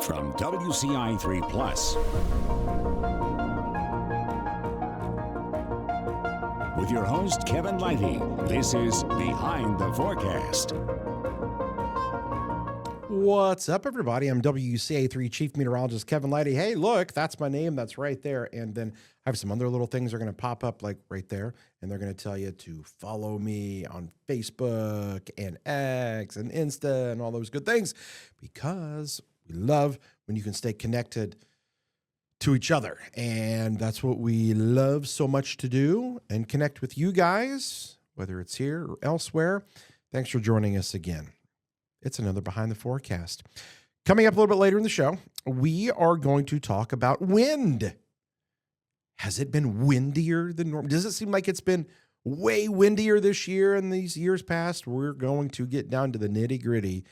From WCI3 Plus, with your host, Kevin Lighty, this is Behind the Forecast. What's up, everybody? I'm WCA3 Chief Meteorologist Kevin Lighty. Hey, look, that's my name. That's right there. And then I have some other little things that are going to pop up like right there. And they're going to tell you to follow me on Facebook and X and Insta and all those good things, because we love when you can stay connected to each other. And that's what we love so much to do, and connect with you guys, whether it's here or elsewhere. Thanks for joining us again. It's another Behind the Forecast. Coming up a little bit later in the show, we are going to talk about wind. Has it been windier than normal? Does it seem like it's been way windier this year and these years past? We're going to get down to the nitty-gritty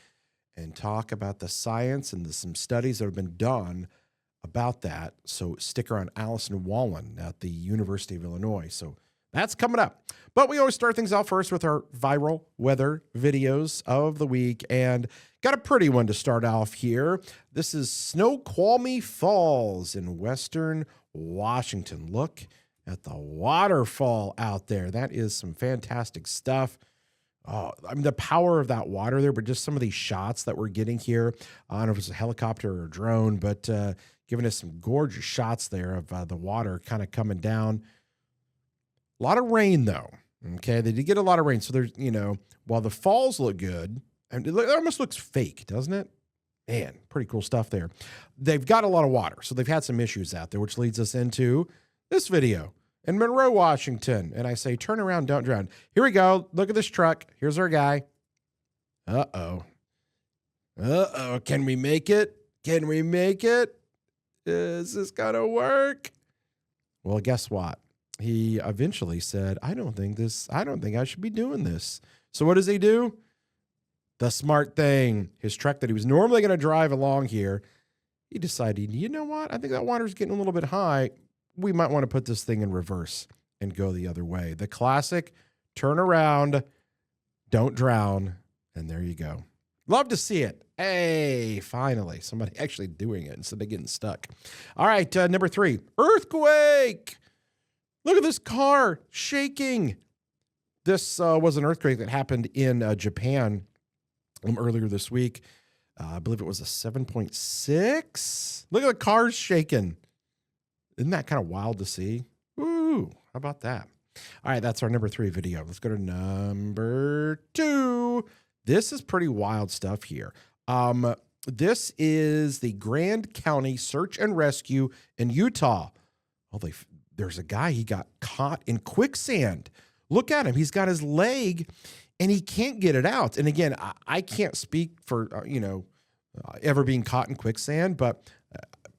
and talk about the science and some studies that have been done about that. So stick around. Allison and Wallin at the University of Illinois. So that's coming up. But we always start things out first with our viral weather videos of the week, and got a pretty one to start off here. This is Snoqualmie Falls in western Washington. Look at the waterfall out there. That is some fantastic stuff. Oh, I mean, the power of that water there, but just some of these shots that we're getting here. I don't know if it's a helicopter or a drone, but giving us some gorgeous shots there of the water kind of coming down. A lot of rain, though. Okay, they did get a lot of rain. So there's, while the falls look good, and it almost looks fake, doesn't it? Man, pretty cool stuff there. They've got a lot of water, so they've had some issues out there, which leads us into this video in Monroe, Washington. And I say, turn around, don't drown. Here we go. Look at this truck. Here's our guy. Uh-oh. Can we make it? Can we make it? Is this going to work? Well, guess what? He eventually said, I don't think I should be doing this. So what does he do? The smart thing. His truck that he was normally going to drive along here, he decided, you know what? I think that water's getting a little bit high. We might want to put this thing in reverse and go the other way. The classic turn around, don't drown, and there you go. Love to see it. Hey, finally, somebody actually doing it instead of getting stuck. All right, number 3, earthquake. Look at this car shaking. This was an earthquake that happened in Japan earlier this week. I believe it was a 7.6. Look at the cars shaking. Isn't that kind of wild to see? Woo, how about that? All right, that's our number 3 video. Let's go to number 2. This is pretty wild stuff here. This is the Grand County Search and Rescue in Utah. Oh, there's a guy, he got caught in quicksand. Look at him. He's got his leg and he can't get it out. And again, I can't speak for, ever being caught in quicksand, but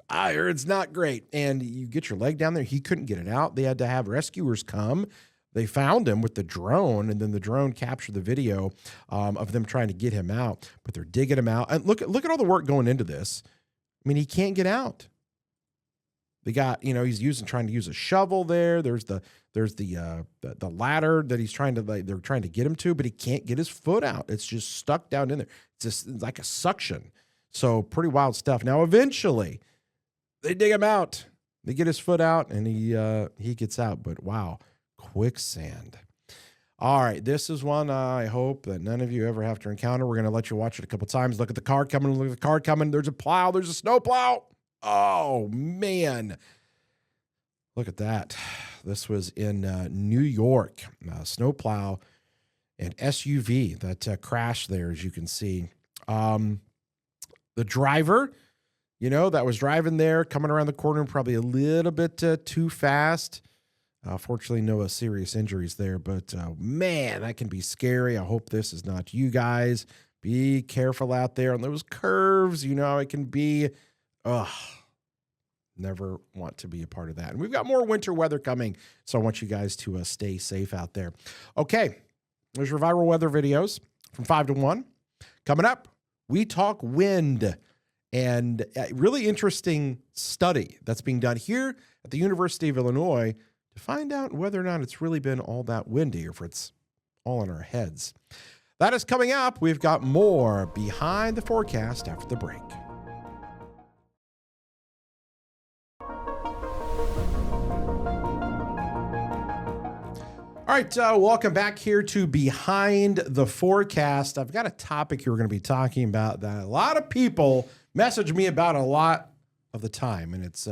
I heard it's not great. And you get your leg down there. He couldn't get it out. They had to have rescuers come. They found him with the drone, and then the drone captured the video of them trying to get him out. But they're digging him out. And look at all the work going into this. I mean, he can't get out. They got, he's trying to use a shovel there. There's the ladder that he's trying to, they're trying to get him to, but he can't get his foot out. It's just stuck down in there. It's just like a suction. So pretty wild stuff. Now, eventually they dig him out. They get his foot out and he gets out, but wow, quicksand. All right. This is one I hope that none of you ever have to encounter. We're going to let you watch it a couple times. Look at the car coming. Look at the car coming. There's a plow. There's a snow plow. Oh, man. Look at that. This was in New York. Snowplow and SUV that crashed there, as you can see. The driver, that was driving there, coming around the corner, probably a little bit too fast. Fortunately, no serious injuries there. But, man, that can be scary. I hope this is not you guys. Be careful out there on those curves. It can be... never want to be a part of that. And we've got more winter weather coming, so I want you guys to stay safe out there. Okay, there's your viral weather videos from 5 to 1. Coming up, we talk wind, and a really interesting study that's being done here at the University of Illinois to find out whether or not it's really been all that windy or if it's all in our heads. That is coming up. We've got more Behind the Forecast after the break. All right, welcome back here to Behind the Forecast. I've got a topic here we're going to be talking about that a lot of people message me about a lot of the time, and it's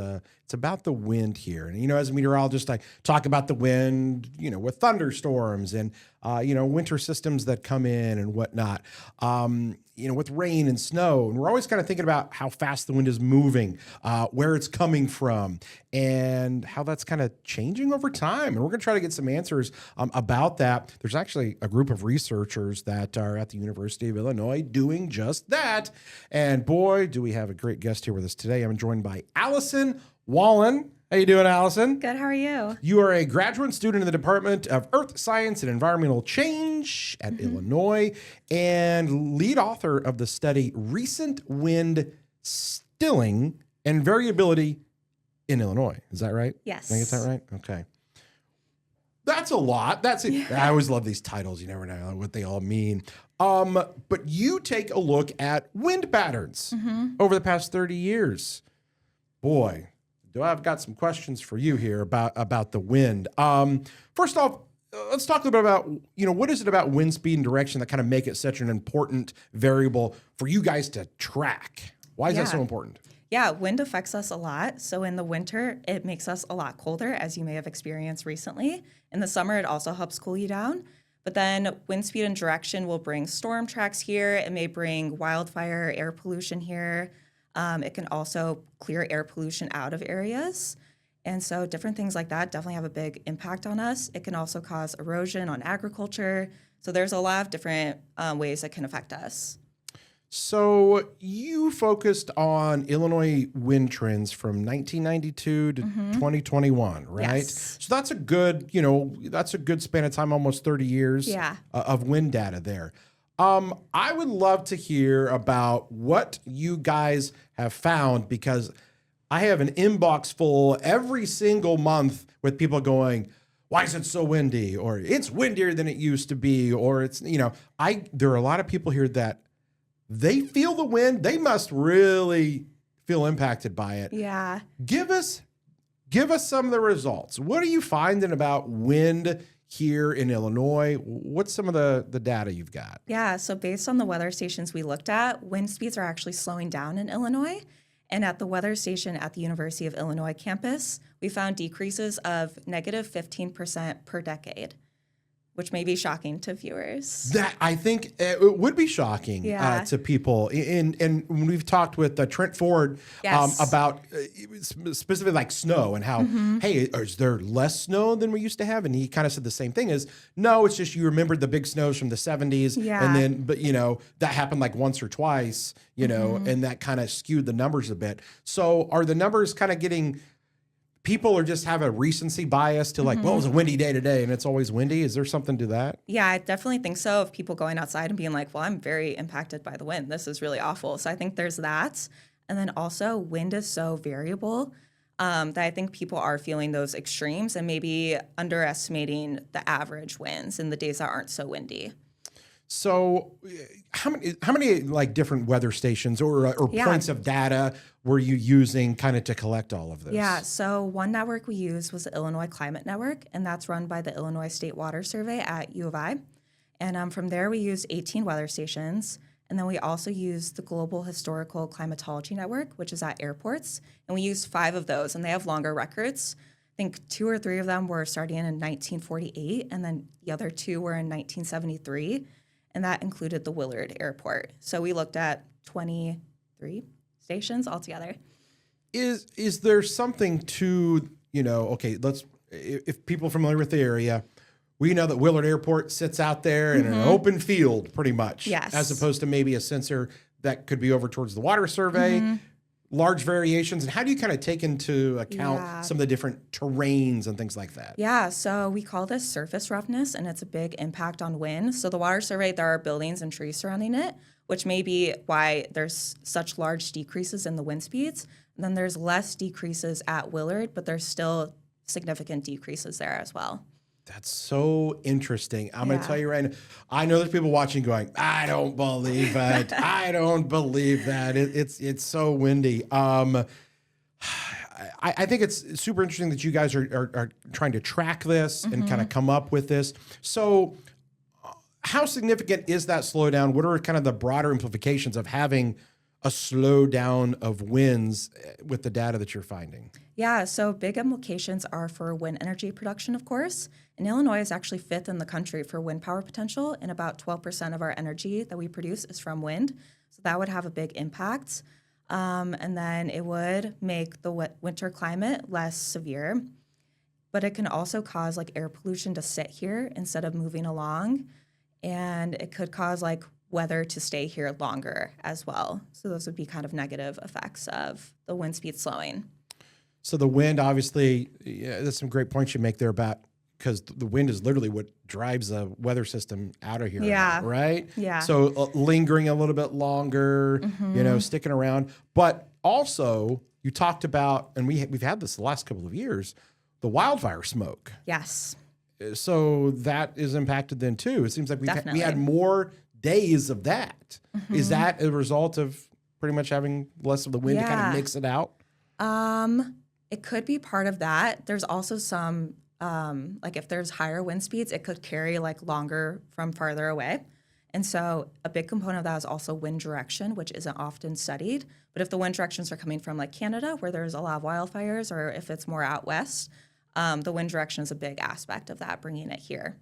about the wind here. And, you know, as a meteorologist, I talk about the wind, you know, with thunderstorms and, you know, winter systems that come in and whatnot, you know, with rain and snow. And we're always kind of thinking about how fast the wind is moving, where it's coming from, and how that's kind of changing over time. And we're going to try to get some answers about that. There's actually a group of researchers that are at the University of Illinois doing just that. And boy, do we have a great guest here with us today. I'm joined by Allison Wallin. How you doing, Allison? Good. How are you? You are a graduate student in the Department of Earth Science and Environmental Change at Illinois and lead author of the study Recent Wind Stilling and Variability in Illinois. Is that right? Yes. Did I get that right? Okay. That's a lot. That's it. Yeah. I always love these titles. You never know what they all mean. But you take a look at wind patterns over the past 30 years. Boy, I've got some questions for you here about the wind. First off, let's talk a little bit about, you know, what is it about wind speed and direction that kind of make it such an important variable for you guys to track? Why is that so important? Yeah, wind affects us a lot. So in the winter, it makes us a lot colder, as you may have experienced recently. In the summer, it also helps cool you down. But then wind speed and direction will bring storm tracks here. It may bring wildfire, air pollution here. It can also clear air pollution out of areas. And so different things like that definitely have a big impact on us. It can also cause erosion on agriculture. So there's a lot of different ways that can affect us. So you focused on Illinois wind trends from 1992 to 2021, right? Yes. So that's a good, you know, that's a good span of time, almost 30 years of wind data there. I would love to hear about what you guys have found, because I have an inbox full every single month with people going, why is it so windy? Or it's windier than it used to be. Or it's, you know, there are a lot of people here that they feel the wind. They must really feel impacted by it. Yeah. Give us some of the results. What are you finding about wind here in Illinois? What's some of the data you've got? Yeah, so based on the weather stations we looked at, wind speeds are actually slowing down in Illinois. And at the weather station at the University of Illinois campus, we found decreases of negative 15% per decade, which may be shocking to viewers. That, I think it would be shocking to people. And when we've talked with Trent Ford about specifically like snow and how, hey, is there less snow than we used to have? And he kind of said the same thing is, no, it's just you remembered the big snows from the 70s. Yeah. And then, but, you know, that happened like once or twice, you know, and that kind of skewed the numbers a bit. So are the numbers kind of getting... People are just have a recency bias to like, well, it was a windy day today and it's always windy. Is there something to that? Yeah, I definitely think so. Of people going outside and being like, well, I'm very impacted by the wind. This is really awful. So I think there's that. And then also wind is so variable that I think people are feeling those extremes and maybe underestimating the average winds in the days that aren't so windy. So how many like different weather stations or points of data were you using kind of to collect all of this? Yeah, so one network we used was the Illinois Climate Network, and that's run by the Illinois State Water Survey at U of I. And from there, we used 18 weather stations. And then we also used the Global Historical Climatology Network, which is at airports. And we used 5 of those, and they have longer records. I think 2 or 3 of them were starting in 1948, and then the other 2 were in 1973. And that included the Willard Airport. So we looked at 23 stations altogether. Is there something to, you know, okay, if people are familiar with the area, we know that Willard Airport sits out there in an open field pretty much. Yes. As opposed to maybe a sensor that could be over towards the water survey. Large variations, and how do you kind of take into account some of the different terrains and things like that? Yeah, so we call this surface roughness, and it's a big impact on wind. So the water survey, there are buildings and trees surrounding it, which may be why there's such large decreases in the wind speeds. And then there's less decreases at Willard, but there's still significant decreases there as well. That's so interesting. I'm going to tell you right now, I know there's people watching going, I don't believe it. I don't believe that. It's so windy. I think it's super interesting that you guys are trying to track this and kind of come up with this. So how significant is that slowdown? What are kind of the broader implications of having a slowdown of winds with the data that you're finding? Yeah, so big implications are for wind energy production, of course. And Illinois is actually 5th in the country for wind power potential, and about 12% of our energy that we produce is from wind. So that would have a big impact. And then it would make the winter climate less severe. But it can also cause like air pollution to sit here instead of moving along. And it could cause like weather to stay here longer as well. So those would be kind of negative effects of the wind speed slowing. So the wind, obviously, there's some great points you make there about, because the wind is literally what drives the weather system out of here. Yeah. Right? Yeah. So lingering a little bit longer, sticking around. But also, you talked about, and we've had this the last couple of years, the wildfire smoke. Yes. So that is impacted then too. It seems like we Definitely. had more days of that. Is that a result of pretty much having less of the wind to kind of mix it out? It could be part of that. There's also some, like if there's higher wind speeds, it could carry like longer from farther away. And so a big component of that is also wind direction, which isn't often studied. But if the wind directions are coming from like Canada, where there's a lot of wildfires, or if it's more out west, the wind direction is a big aspect of that, bringing it here.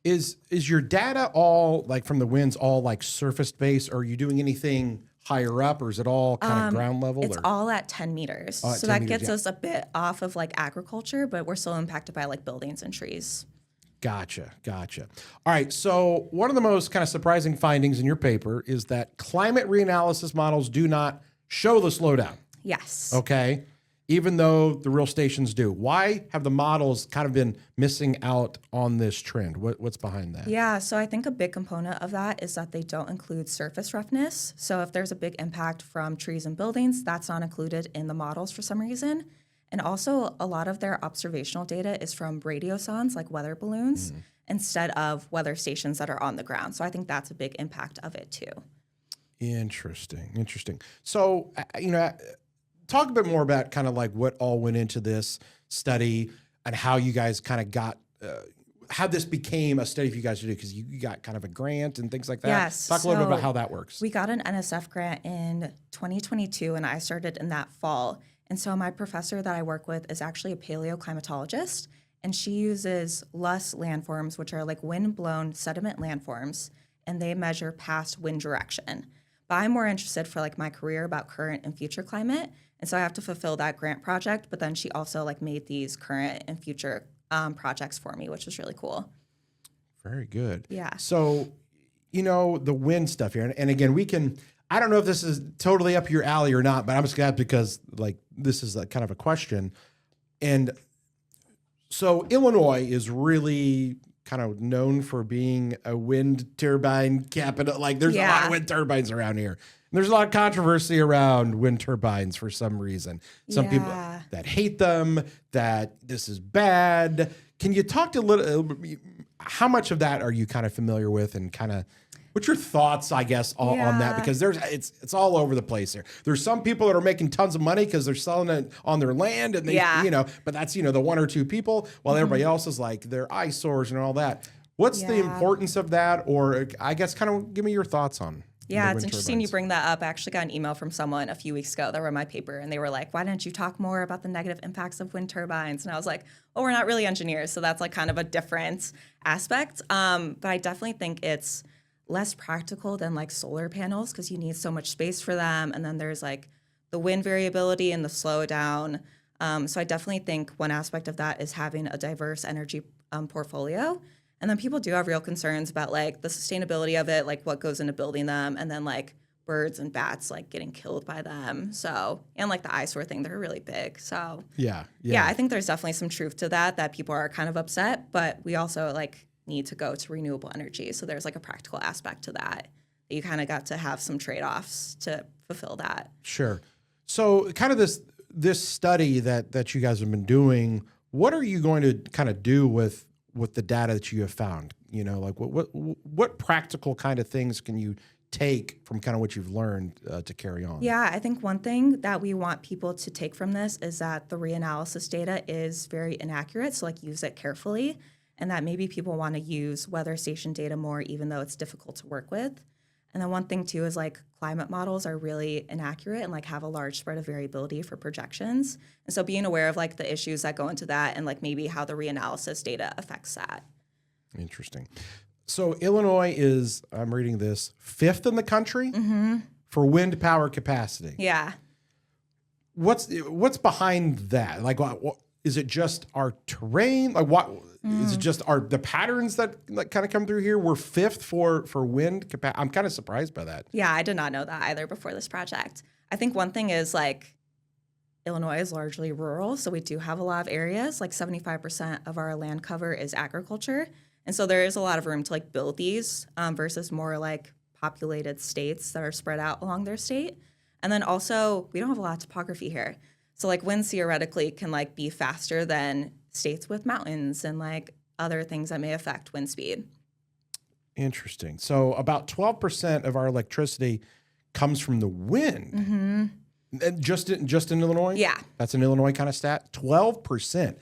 Is your data all like from the winds all like surface based, or are you doing anything higher up, or is it all kind of ground level? It's all at 10 meters. Oh, at so 10 that meters, gets us a bit off of like agriculture, but we're still impacted by like buildings and trees. Gotcha. All right. So one of the most kind of surprising findings in your paper is that climate reanalysis models do not show the slowdown. Yes. Okay. Even though the real stations do. Why have the models kind of been missing out on this trend? What's behind that? Yeah, so I think a big component of that is that they don't include surface roughness. So if there's a big impact from trees and buildings, that's not included in the models for some reason. And also, a lot of their observational data is from radiosondes, like weather balloons, instead of weather stations that are on the ground. So I think that's a big impact of it too. Interesting. So, talk a bit more about kind of like what all went into this study and how you guys kind of got, how this became a study for you guys to do, because you got kind of a grant and things like that. Yes. Talk a little bit about how that works. We got an NSF grant in 2022, and I started in that fall. And so my professor that I work with is actually a paleoclimatologist, and she uses LUS landforms, which are like wind-blown sediment landforms, and they measure past wind direction. But I'm more interested for like my career about current and future climate. And so I have to fulfill that grant project, but then she also like made these current and future projects for me, which was really cool. Very good. Yeah. So, the wind stuff here, and again, I don't know if this is totally up your alley or not, but I'm just glad because like this is a kind of a question. And so Illinois is really kind of known for being a wind turbine capital. Like there's a lot of wind turbines around here. And there's a lot of controversy around wind turbines for some reason. Some people that hate them, that this is bad. Can you talk to how much of that are you kind of familiar with, and kind of what's your thoughts, I guess, on that? Because it's all over the place here. There's some people that are making tons of money because they're selling it on their land, and they, but that's, the one or two people, while everybody else is like, they're eyesores and all that. What's the importance of that? Or I guess kind of give me your thoughts on. Yeah, it's interesting you bring that up. I actually got an email from someone a few weeks ago that read my paper, and they were like, why didn't you talk more about the negative impacts of wind turbines? And I was like, oh, we're not really engineers, so that's like kind of a different aspect. But I definitely think it's less practical than like solar panels, because you need so much space for them. And then there's like the wind variability and the slowdown. So I definitely think one aspect of that is having a diverse energy portfolio. And then people do have real concerns about like the sustainability of it, like what goes into building them, and then like birds and bats like getting killed by them. So, and like the eyesore thing, they're really big. So yeah, I think there's definitely some truth to that people are kind of upset, but we also like need to go to renewable energy. So there's like a practical aspect to that. You kind of got to have some trade-offs to fulfill that. Sure. So kind of this study that you guys have been doing, what are you going to kind of do with the data that you have found? Like what practical kind of things can you take from kind of what you've learned to carry on? Yeah, I think one thing that we want people to take from this is that the reanalysis data is very inaccurate, so like use it carefully, and that maybe people want to use weather station data more even though it's difficult to work with. And then one thing too is like climate models are really inaccurate and like have a large spread of variability for projections. And so being aware of like the issues that go into that and like maybe how the reanalysis data affects that. Interesting. So Illinois is, I'm reading this, 5th in the country for wind power capacity. Yeah. What's behind that? Like, what is it? Just our terrain? Like, what is it? Just the patterns that like kind of come through here? We're 5th for wind capacity. I'm kind of surprised by that. Yeah, I did not know that either before this project. I think one thing is like Illinois is largely rural, so we do have a lot of areas. Like 75% of our land cover is agriculture. And so there is a lot of room to like build these versus more like populated states that are spread out along their state. And then also we don't have a lot of topography here. So like winds theoretically can like be faster than states with mountains and like other things that may affect wind speed. Interesting. So about 12% of our electricity comes from the wind. And just in Illinois? Yeah. That's an Illinois kind of stat? 12%.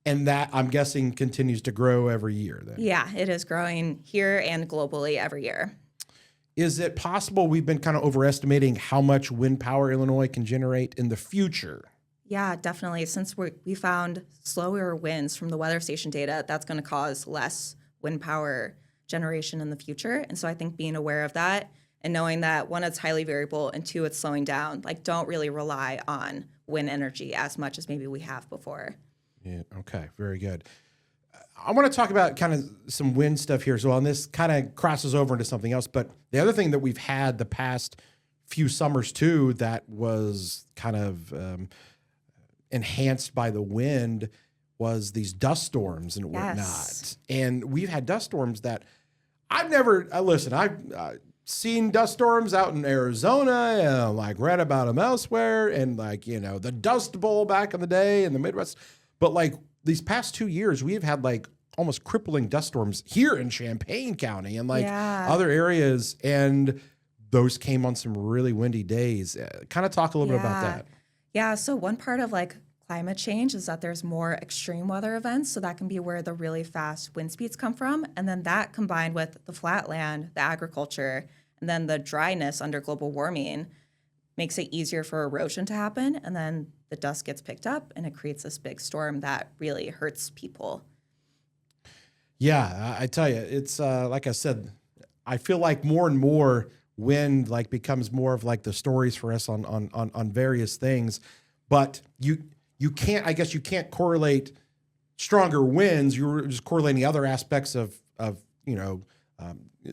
And that, I'm guessing, continues to grow every year then. Yeah, it is growing here and globally every year. Is it possible we've been kind of overestimating how much wind power Illinois can generate in the future? Yeah, definitely. Since we found slower winds from the weather station data, that's going to cause less wind power generation in the future. And so I think being aware of that and knowing that, one, it's highly variable, and two, it's slowing down. Like, don't really rely on wind energy as much as maybe we have before. Yeah. Okay. Very good. I want to talk about kind of some wind stuff here as well, and this kind of crosses over into something else. But the other thing that we've had the past few summers too that was kind of enhanced by the wind was these dust storms and whatnot. Yes. And we've had dust storms that I've never listen. I've seen dust storms out in Arizona and like read about them elsewhere, and like the Dust Bowl back in the day in the Midwest. But like these past 2 years, we've had like almost crippling dust storms here in Champaign County and like other areas. And those came on some really windy days. Kind of talk a little bit about that. Yeah. So one part of like climate change is that there's more extreme weather events. So that can be where the really fast wind speeds come from. And then that combined with the flat land, the agriculture, and then the dryness under global warming makes it easier for erosion to happen. And then the dust gets picked up and it creates this big storm that really hurts people. Yeah, I tell you, it's like I said, I feel like more and more wind like becomes more of like the stories for us on various things. But you can't, I guess you can't correlate stronger winds. You're just correlating other aspects of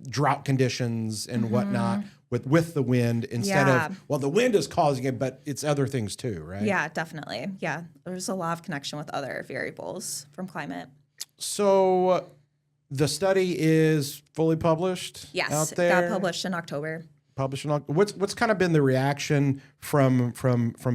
drought conditions and whatnot with the wind instead of, well, the wind is causing it, but it's other things too, right? Yeah, definitely. Yeah, there's a lot of connection with other variables from climate. So the study is fully published out there? Yes, it got published in October. What's kind of been the reaction from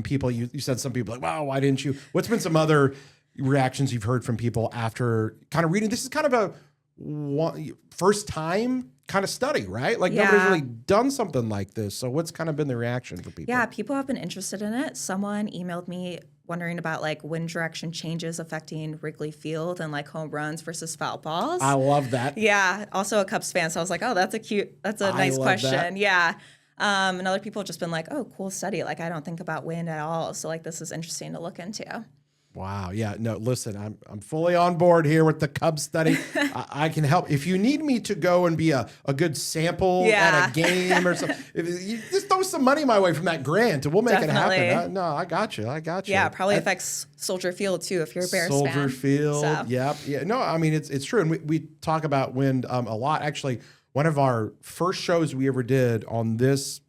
people? You said some people like, wow, why didn't you? What's been some other reactions you've heard from people after kind of reading? This is kind of a first time kind of study, right? Like nobody's really done something like this. So what's kind of been the reaction for people? Yeah, people have been interested in it. Someone emailed me wondering about like wind direction changes affecting Wrigley Field and like home runs versus foul balls. I love that. Yeah. Also a Cubs fan. So I was like, oh, that's a nice question. That. Yeah. And other people have just been like, oh, cool study. Like I don't think about wind at all. So like this is interesting to look into. Wow. Yeah. No, listen, I'm fully on board here with the Cubs study. I can help. If you need me to go and be a good sample at a game or something, you just throw some money my way from that grant and we'll make it happen. No, I got you. Yeah. Probably affects Soldier Field too if you're a Bears fan. Soldier Field. So. Yep. Yeah. No, I mean, it's true. And we talk about wind a lot. Actually, one of our first shows we ever did on this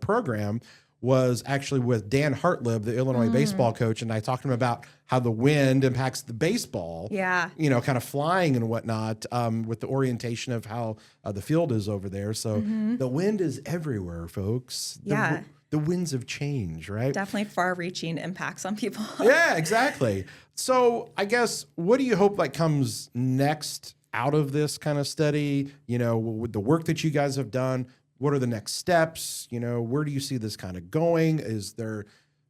program was actually with Dan Hartlib, the Illinois baseball coach, and I talked to him about how the wind impacts the baseball, kind of flying and whatnot, with the orientation of how the field is over there. So the wind is everywhere, folks. The winds of change, right? Definitely far-reaching impacts on people. Yeah, exactly. So I guess, what do you hope like comes next out of this kind of study? With the work that you guys have done, what are the next steps? You know, where do you see this kind of going? Is there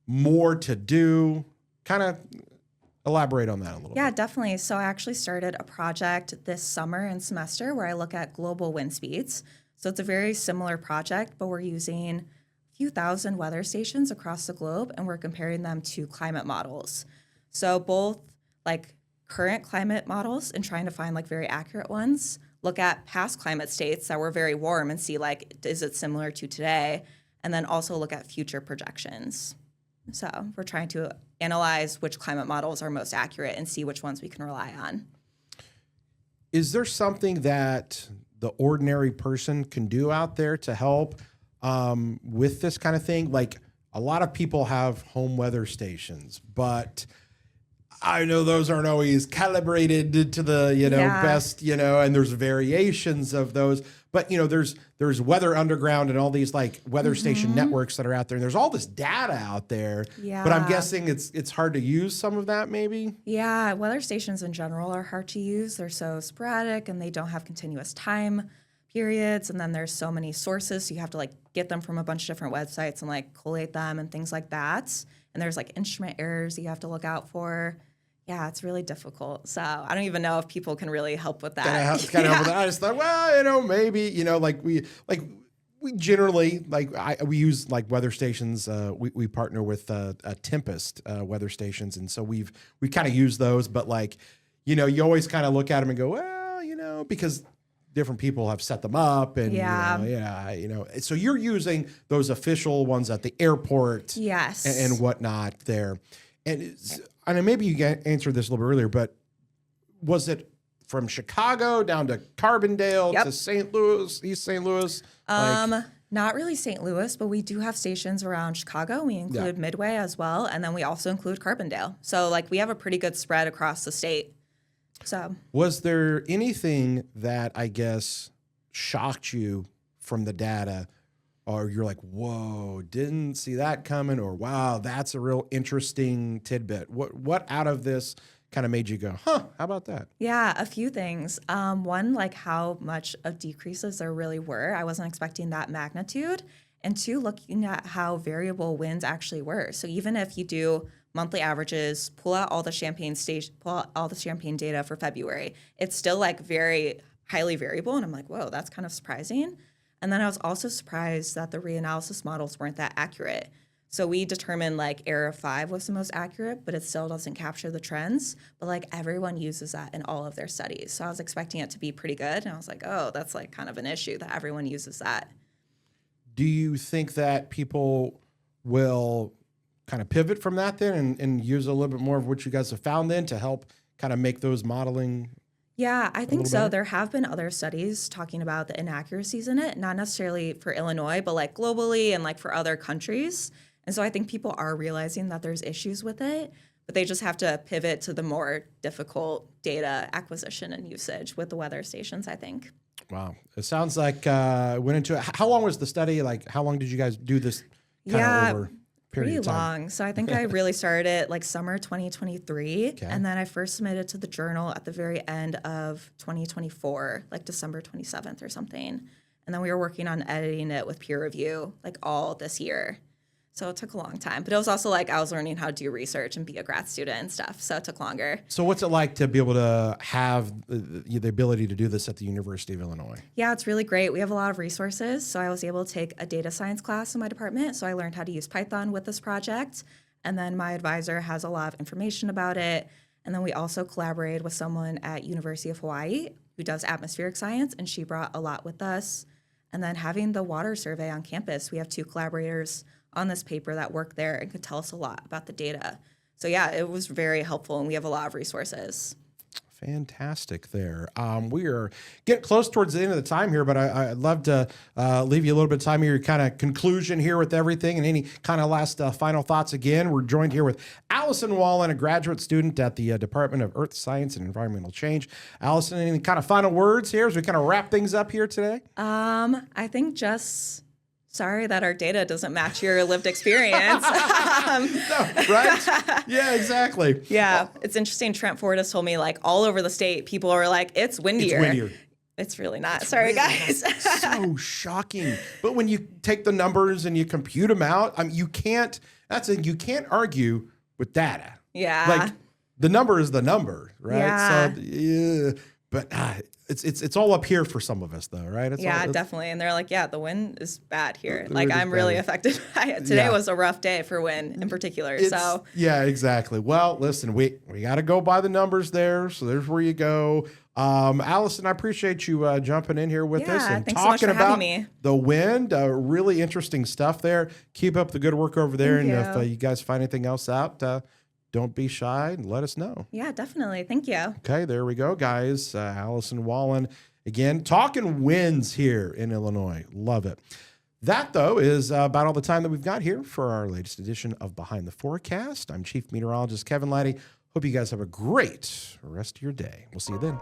more to do? Kind of elaborate on that a little Yeah, bit. definitely. So I actually started a project this summer and semester where I look at global wind speeds. So it's a very similar project, but we're using a few thousand weather stations across the globe and we're comparing them to climate models. So both like current climate models and trying to find like very accurate ones, look at past climate states that were very warm and see like, is it similar to today? And then also look at future projections. So we're trying to analyze which climate models are most accurate and see which ones we can rely on. Is there something that the ordinary person can do out there to help with this kind of thing? Like a lot of people have home weather stations, but I know those aren't always calibrated to the, best, and there's variations of those. But, there's Weather Underground and all these like weather station networks that are out there. And there's all this data out there. Yeah. But I'm guessing it's hard to use some of that maybe. Yeah, weather stations in general are hard to use. They're so sporadic and they don't have continuous time periods. And then there's so many sources. So you have to like get them from a bunch of different websites and like collate them and things like that. And there's like instrument errors that you have to look out for. Yeah, it's really difficult. So I don't even know if people can really help with that. Kind of help with that. I just thought, well, maybe, we generally we use like weather stations. We partner with Tempest weather stations, and so we kind of use those. But you always kind of look at them and go, well, because different people have set them up, and So you're using those official ones at the airport, yes, and whatnot there, and maybe you answered this a little bit earlier, but was it from Chicago down to Carbondale to St. Louis, East St. Louis? Not really St. Louis, but we do have stations around Chicago. We include Midway as well, and then we also include Carbondale. So we have a pretty good spread across the state. So was there anything that I guess shocked you from the data, or you're like, whoa, didn't see that coming, or wow, that's a real interesting tidbit? What out of this kind of made you go, how about that? Yeah, a few things. One, like how much of decreases there really were. I wasn't expecting that magnitude. And two, looking at how variable winds actually were. So even if you do monthly averages, pull out all the Champaign data for February, it's still very highly variable. And I'm like, whoa, that's kind of surprising. And then I was also surprised that the reanalysis models weren't that accurate. So we determined error 5 was the most accurate, but it still doesn't capture the trends. But everyone uses that in all of their studies. So I was expecting it to be pretty good. And I was like, oh, that's kind of an issue that everyone uses that. Do you think that people will kind of pivot from that then and use a little bit more of what you guys have found then to help kind of make those modeling? Yeah, I think so. better? There have been other studies talking about the inaccuracies in it, not necessarily for Illinois, but globally and for other countries. And so I think people are realizing that there's issues with it, but they just have to pivot to the more difficult data acquisition and usage with the weather stations, I think. Wow. It sounds like went into it. How long was the study? How long did you guys do this kind of over? Pretty long. So I think I really started it summer 2023. Okay. And then I first submitted to the journal at the very end of 2024, December 27th or something. And then we were working on editing it with peer review all this year. So it took a long time. But it was also I was learning how to do research and be a grad student and stuff. So it took longer. So what's it like to be able to have the ability to do this at the University of Illinois? Yeah, it's really great. We have a lot of resources. So I was able to take a data science class in my department. So I learned how to use Python with this project. And then my advisor has a lot of information about it. And then we also collaborated with someone at University of Hawaii who does atmospheric science. And she brought a lot with us. And then having the water survey on campus, we have 2 collaborators on this paper that worked there and could tell us a lot about the data. So yeah, it was very helpful, and we have a lot of resources. Fantastic there. We are getting close towards the end of the time here, but I'd love to leave you a little bit of time here, kind of conclusion here with everything, and any kind of last final thoughts. Again, we're joined here with Allison Wallin, a graduate student at the Department of Earth Science and Environmental Change. Allison, any kind of final words here as we kind of wrap things up here today? I think just sorry that our data doesn't match your lived experience. No, right? Yeah, exactly. Yeah, it's interesting. Trent Ford has told me all over the state, people are it's windier. It's windier. It's really not. Sorry, guys. So shocking. But when you take the numbers and you compute them out, you can't. You can't argue with data. Yeah. Like the number is the number, right? Yeah. So, yeah. But it's all up here for some of us, though, right? Definitely. And they're like, yeah, the wind is bad here. The Like, wind is I'm really bad. affected by it. Today was a rough day for wind in particular. Yeah, exactly. Well, listen, we got to go by the numbers there. So there's where you go. Allison, I appreciate you jumping in here with us and thanks so much talking for having about me. the wind. Really interesting stuff there. Keep up the good work over there. Thank And you. if you guys find anything else out, don't be shy and let us know. Yeah, definitely. Thank you. Okay, there we go, guys. Allison Wallin, again, talking winds here in Illinois. Love it. That, though, is about all the time that we've got here for our latest edition of Behind the Forecast. I'm Chief Meteorologist Kevin Lighty. Hope you guys have a great rest of your day. We'll see you then.